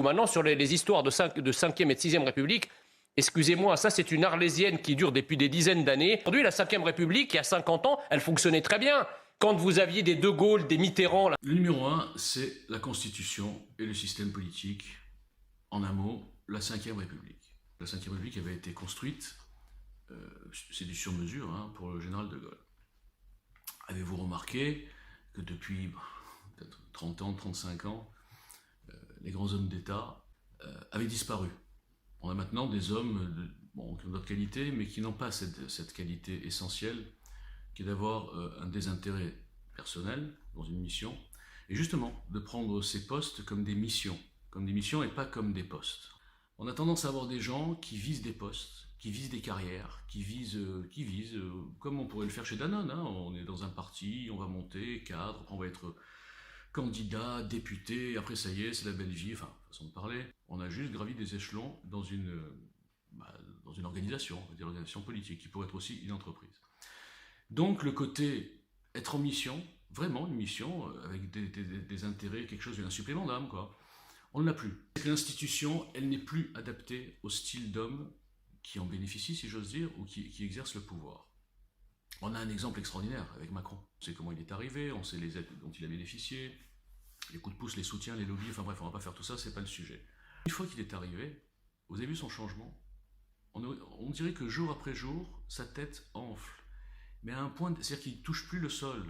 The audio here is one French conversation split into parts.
maintenant sur les histoires de 5e et de 6e République. Excusez-moi, ça c'est une arlésienne qui dure depuis des dizaines d'années. Aujourd'hui, la 5e République, il y a 50 ans, elle fonctionnait très bien. Quand vous aviez des De Gaulle, des Mitterrand... Le numéro 1, c'est la Constitution et le système politique. En un mot, la 5e République. La 5e République avait été construite, c'est du sur-mesure, pour le général de Gaulle. Avez-vous remarqué que depuis peut-être 30 ans, 35 ans, les grands hommes d'État avaient disparu? On a maintenant des hommes qui ont d'autres qualités, mais qui n'ont pas cette qualité essentielle, qui est d'avoir un désintérêt personnel dans une mission, et justement de prendre ces postes comme des missions et pas comme des postes. On a tendance à avoir des gens qui visent des postes, qui visent des carrières, qui visent comme on pourrait le faire chez Danone, on est dans un parti, on va monter, cadre, on va être candidat, député, après ça y est, c'est la belle vie, enfin, façon de parler. On a juste gravi des échelons dans une organisation, on va dire l'organisation politique, qui pourrait être aussi une entreprise. Donc le côté être en mission, vraiment une mission, avec des intérêts, quelque chose, un supplément d'âme, quoi, on ne l'a plus. L'institution, elle n'est plus adaptée au style d'homme qui en bénéficie, si j'ose dire, ou qui exerce le pouvoir. On a un exemple extraordinaire avec Macron. On sait comment il est arrivé, on sait les aides dont il a bénéficié, les coups de pouce, les soutiens, les lobbies, enfin bref, on ne va pas faire tout ça, c'est pas le sujet. Une fois qu'il est arrivé, vous avez vu son changement, on dirait que jour après jour, sa tête enfle. Mais à un point, c'est-à-dire qu'il ne touche plus le sol.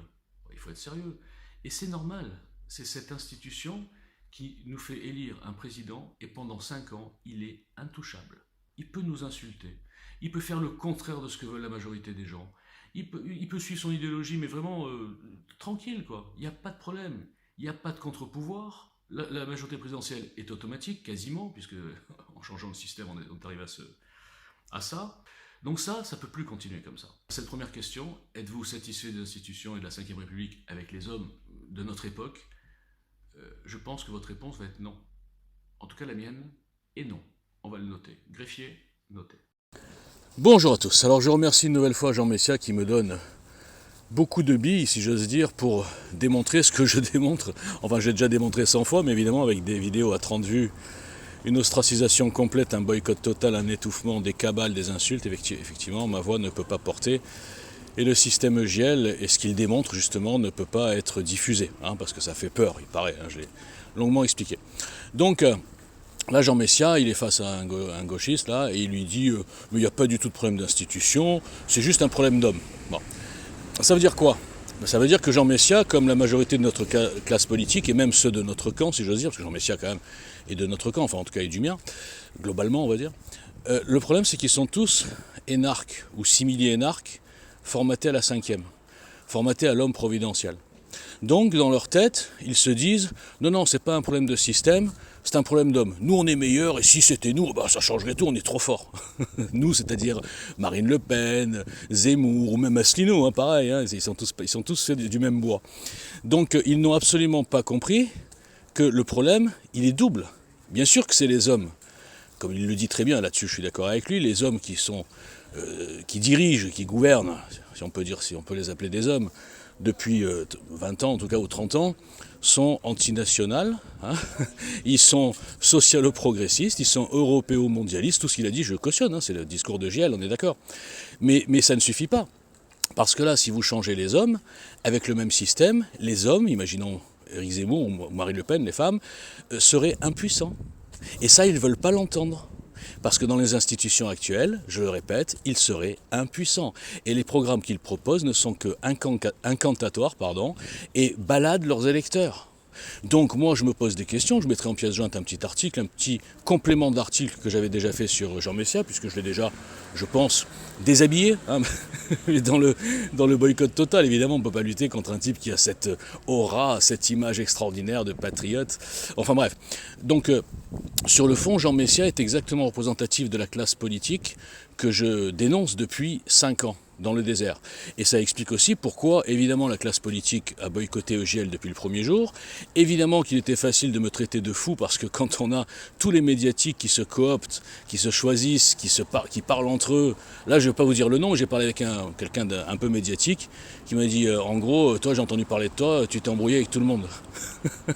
Il faut être sérieux. Et c'est normal, c'est cette institution qui nous fait élire un président, et pendant 5 ans, il est intouchable. Il peut nous insulter, il peut faire le contraire de ce que veut la majorité des gens, il peut suivre son idéologie, mais vraiment tranquille, quoi. Il n'y a pas de problème, il n'y a pas de contre-pouvoir, la majorité présidentielle est automatique, quasiment, puisque en changeant le système, on est arrivé à ça. Donc ça ne peut plus continuer comme ça. Cette première question, êtes-vous satisfait des institutions et de la 5e République avec les hommes de notre époque? Je pense que votre réponse va être non. En tout cas, la mienne est non. On va le noter. Greffier, noté. Bonjour à tous. Alors je remercie une nouvelle fois Jean Messia qui me donne beaucoup de billes, si j'ose dire, pour démontrer ce que je démontre. Enfin, j'ai déjà démontré 100 fois, mais évidemment avec des vidéos à 30 vues, une ostracisation complète, un boycott total, un étouffement, des cabales, des insultes. Effectivement, ma voix ne peut pas porter. Et le système EGL, et ce qu'il démontre justement, ne peut pas être diffusé, parce que ça fait peur, il paraît, je l'ai longuement expliqué. Donc là, Jean Messia, il est face à un gauchiste, là, et il lui dit mais il n'y a pas du tout de problème d'institution, c'est juste un problème d'homme. Bon. Ça veut dire quoi? Ça veut dire que Jean Messia, comme la majorité de notre classe politique, et même ceux de notre camp, si j'ose dire, parce que Jean Messia quand même est de notre camp, enfin en tout cas est du mien, globalement on va dire, le problème c'est qu'ils sont tous énarques, ou simili-énarques, formatés à la 5e, formatés à l'homme providentiel. Donc dans leur tête, ils se disent non, c'est pas un problème de système, c'est un problème d'homme. Nous on est meilleurs et si c'était nous, ça changerait tout, on est trop forts. Nous, c'est-à-dire Marine Le Pen, Zemmour ou même Asselineau, pareil, ils sont tous faits du même bois. Donc ils n'ont absolument pas compris que le problème, il est double. Bien sûr que c'est les hommes, comme il le dit très bien là-dessus, je suis d'accord avec lui, les hommes qui dirigent, qui gouvernent, si on peut les appeler des hommes, depuis 20 ans en tout cas ou 30 ans, sont antinationales, ils sont socialo-progressistes, ils sont européo-mondialistes, tout ce qu'il a dit je cautionne, c'est le discours de GL, on est d'accord. Mais ça ne suffit pas, parce que là si vous changez les hommes, avec le même système, les hommes, imaginons Éric Zemmour ou Marine Le Pen, les femmes, seraient impuissants. Et ça ils ne veulent pas l'entendre. Parce que dans les institutions actuelles, je le répète, ils seraient impuissants. Et les programmes qu'ils proposent ne sont que incantatoires et baladent leurs électeurs. Donc moi je me pose des questions, je mettrai en pièce jointe un petit article, un petit complément d'article que j'avais déjà fait sur Jean Messia, puisque je l'ai déjà, je pense, déshabillé. Dans le boycott total, évidemment, on ne peut pas lutter contre un type qui a cette aura, cette image extraordinaire de patriote. Enfin bref. Donc sur le fond, Jean Messia est exactement représentatif de la classe politique que je dénonce depuis 5 ans. dans le désert. Et ça explique aussi pourquoi, évidemment, la classe politique a boycotté EGL depuis le premier jour. Évidemment qu'il était facile de me traiter de fou parce que quand on a tous les médiatiques qui se cooptent, qui se choisissent, qui parlent entre eux, là je ne vais pas vous dire le nom, j'ai parlé avec quelqu'un d'un peu médiatique qui m'a dit en gros, toi j'ai entendu parler de toi, tu t'es embrouillé avec tout le monde.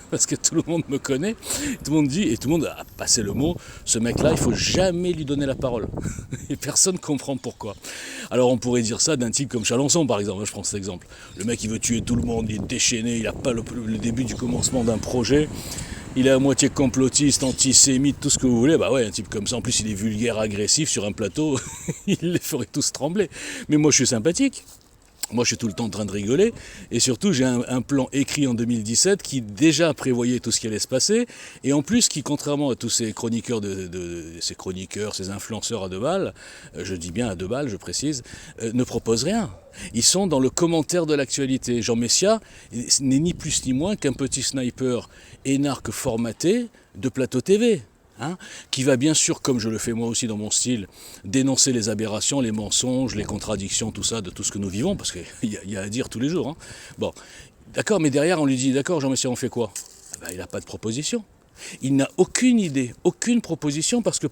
Parce que tout le monde me connaît, tout le monde dit, et tout le monde a passé le mot, ce mec-là, il ne faut jamais lui donner la parole. Et personne ne comprend pourquoi. Alors on pourrait dire ça d'un type comme Chalençon par exemple, je prends cet exemple. Le mec il veut tuer tout le monde, il est déchaîné, il n'a pas le début du commencement d'un projet, il est à moitié complotiste, antisémite, tout ce que vous voulez, bah ouais, un type comme ça, en plus il est vulgaire, agressif sur un plateau, il les ferait tous trembler. Mais moi je suis sympathique. Moi, je suis tout le temps en train de rigoler, et surtout, j'ai un plan écrit en 2017 qui déjà prévoyait tout ce qui allait se passer, et en plus, qui, contrairement à tous ces chroniqueurs, ces influenceurs à deux balles, je dis bien à deux balles, je précise, ne propose rien. Ils sont dans le commentaire de l'actualité. Jean Messia n'est ni plus ni moins qu'un petit sniper énarque formaté de plateau TV. Qui va bien sûr, comme je le fais moi aussi dans mon style, dénoncer les aberrations, les mensonges, les contradictions, tout ça, de tout ce que nous vivons, parce qu'il y a à dire tous les jours. Bon, d'accord, mais derrière on lui dit, d'accord Jean Messia, on fait quoi? Il n'a pas de proposition. Il n'a aucune idée, aucune proposition, parce que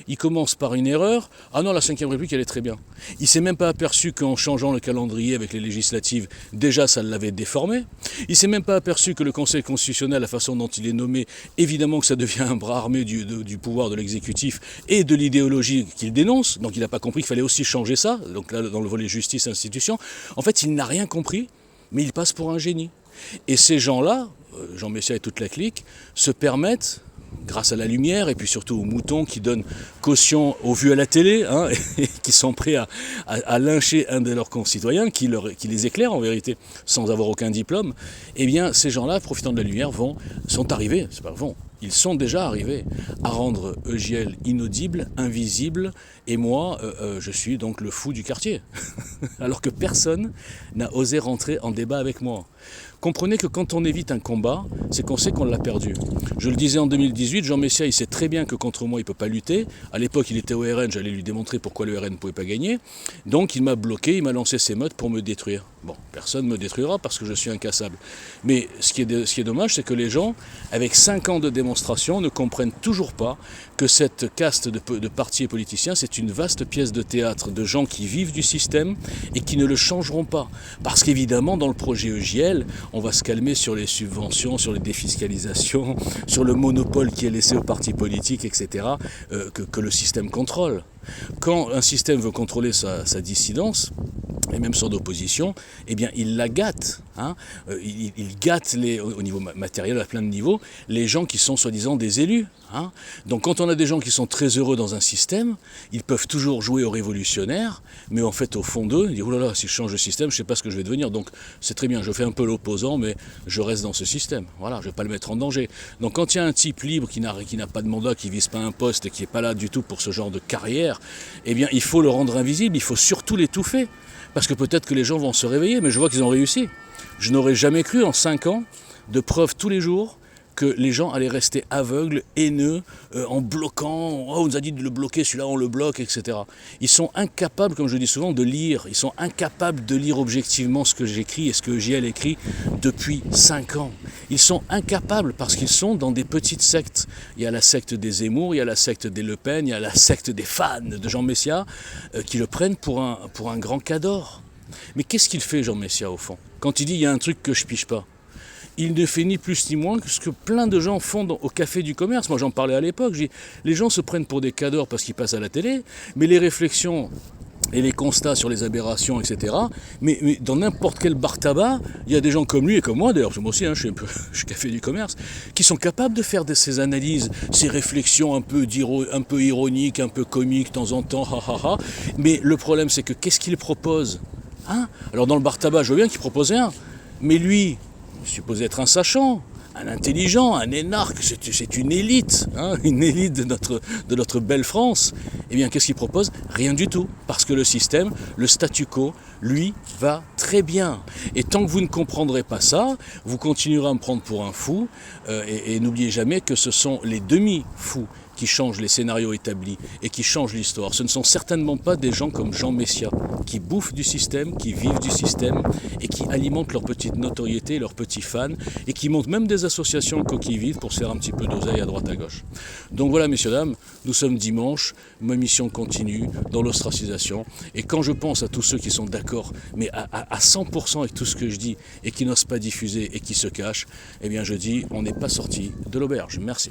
il commence par une erreur. Ah non, la Ve République, elle est très bien. Il ne s'est même pas aperçu qu'en changeant le calendrier avec les législatives, déjà ça l'avait déformé. Il ne s'est même pas aperçu que le Conseil constitutionnel, la façon dont il est nommé, évidemment que ça devient un bras armé du pouvoir de l'exécutif et de l'idéologie qu'il dénonce. Donc il n'a pas compris qu'il fallait aussi changer ça. Donc là, dans le volet justice-institution, en fait, il n'a rien compris, mais il passe pour un génie. Et ces gens-là, Jean Messia et toute la clique, se permettent, grâce à la lumière et puis surtout aux moutons qui donnent caution aux vues à la télé, et qui sont prêts à lyncher un de leurs concitoyens, qui les éclaire en vérité, sans avoir aucun diplôme, eh bien ces gens-là, profitant de la lumière, ils sont déjà arrivés à rendre EGL inaudible, invisible, et moi, je suis donc le fou du quartier. Alors que personne n'a osé rentrer en débat avec moi. Comprenez que quand on évite un combat, c'est qu'on sait qu'on l'a perdu. Je le disais en 2018, Jean Messia, il sait très bien que contre moi, il ne peut pas lutter. À l'époque, il était au RN, j'allais lui démontrer pourquoi le RN ne pouvait pas gagner. Donc, il m'a bloqué, il m'a lancé ses meutes pour me détruire. Bon, personne ne me détruira parce que je suis incassable. Mais ce qui est dommage, c'est que les gens, avec 5 ans de démonstration, ne comprennent toujours pas que cette caste de partis et politiciens, c'est une vaste pièce de théâtre de gens qui vivent du système et qui ne le changeront pas. Parce qu'évidemment, dans le projet EGL, on va se calmer sur les subventions, sur les défiscalisations, sur le monopole qui est laissé aux partis politiques, etc., que le système contrôle. Quand un système veut contrôler sa dissidence, et même son opposition, eh bien il la gâte. Il gâte au niveau matériel, à plein de niveaux, les gens qui sont soi-disant des élus. Donc quand on a des gens qui sont très heureux dans un système, ils peuvent toujours jouer aux révolutionnaires, mais en fait au fond d'eux, ils disent « Oh là là, si je change de système, je ne sais pas ce que je vais devenir, donc c'est très bien, je fais un peu l'opposant, mais je reste dans ce système. Voilà, je ne vais pas le mettre en danger. » Donc quand il y a un type libre qui n'a pas de mandat, qui ne vise pas un poste et qui n'est pas là du tout pour ce genre de carrière, eh bien il faut le rendre invisible, il faut surtout l'étouffer. Parce que peut-être que les gens vont se réveiller, mais je vois qu'ils ont réussi. Je n'aurais jamais cru en 5 ans de preuves tous les jours que les gens allaient rester aveugles, haineux, en bloquant, oh, on nous a dit de le bloquer, celui-là on le bloque, etc. Ils sont incapables, comme je dis souvent, de lire. Ils sont incapables de lire objectivement ce que j'écris et ce que EGL écrit depuis 5 ans. Ils sont incapables parce qu'ils sont dans des petites sectes. Il y a la secte des Zemmour, il y a la secte des Le Pen, il y a la secte des fans de Jean Messia qui le prennent pour un grand cador. Mais qu'est-ce qu'il fait Jean Messia au fond? Quand il dit il y a un truc que je pige pas, il ne fait ni plus ni moins que ce que plein de gens font au café du commerce. Moi j'en parlais à l'époque, les gens se prennent pour des cadors parce qu'ils passent à la télé, mais les réflexions et les constats sur les aberrations, etc. Mais dans n'importe quel bar tabac, il y a des gens comme lui et comme moi, d'ailleurs, moi aussi, je suis café du commerce, qui sont capables de faire ces analyses, ces réflexions un peu ironiques, un peu comiques de temps en temps, Mais le problème, c'est que qu'est-ce qu'il propose? Alors dans le bar tabac, je veux bien qu'il propose rien, mais lui, supposé être un sachant, un intelligent, un énarque, c'est une élite, une élite de notre belle France. Eh bien, qu'est-ce qu'il propose? Rien du tout, parce que le système, le statu quo, lui, va très bien. Et tant que vous ne comprendrez pas ça, vous continuerez à me prendre pour un fou, et n'oubliez jamais que ce sont les demi-fous qui changent les scénarios établis et qui changent l'histoire. Ce ne sont certainement pas des gens comme Jean Messia, qui bouffent du système, qui vivent du système et qui alimentent leur petite notoriété, leurs petits fans, et qui montent même des associations coquilles vides pour se faire un petit peu d'oseille à droite à gauche. Donc voilà, messieurs, dames, nous sommes dimanche, ma mission continue dans l'ostracisation, et quand je pense à tous ceux qui sont d'accord, mais à 100% avec tout ce que je dis, et qui n'osent pas diffuser et qui se cachent, eh bien je dis, on n'est pas sorti de l'auberge. Merci.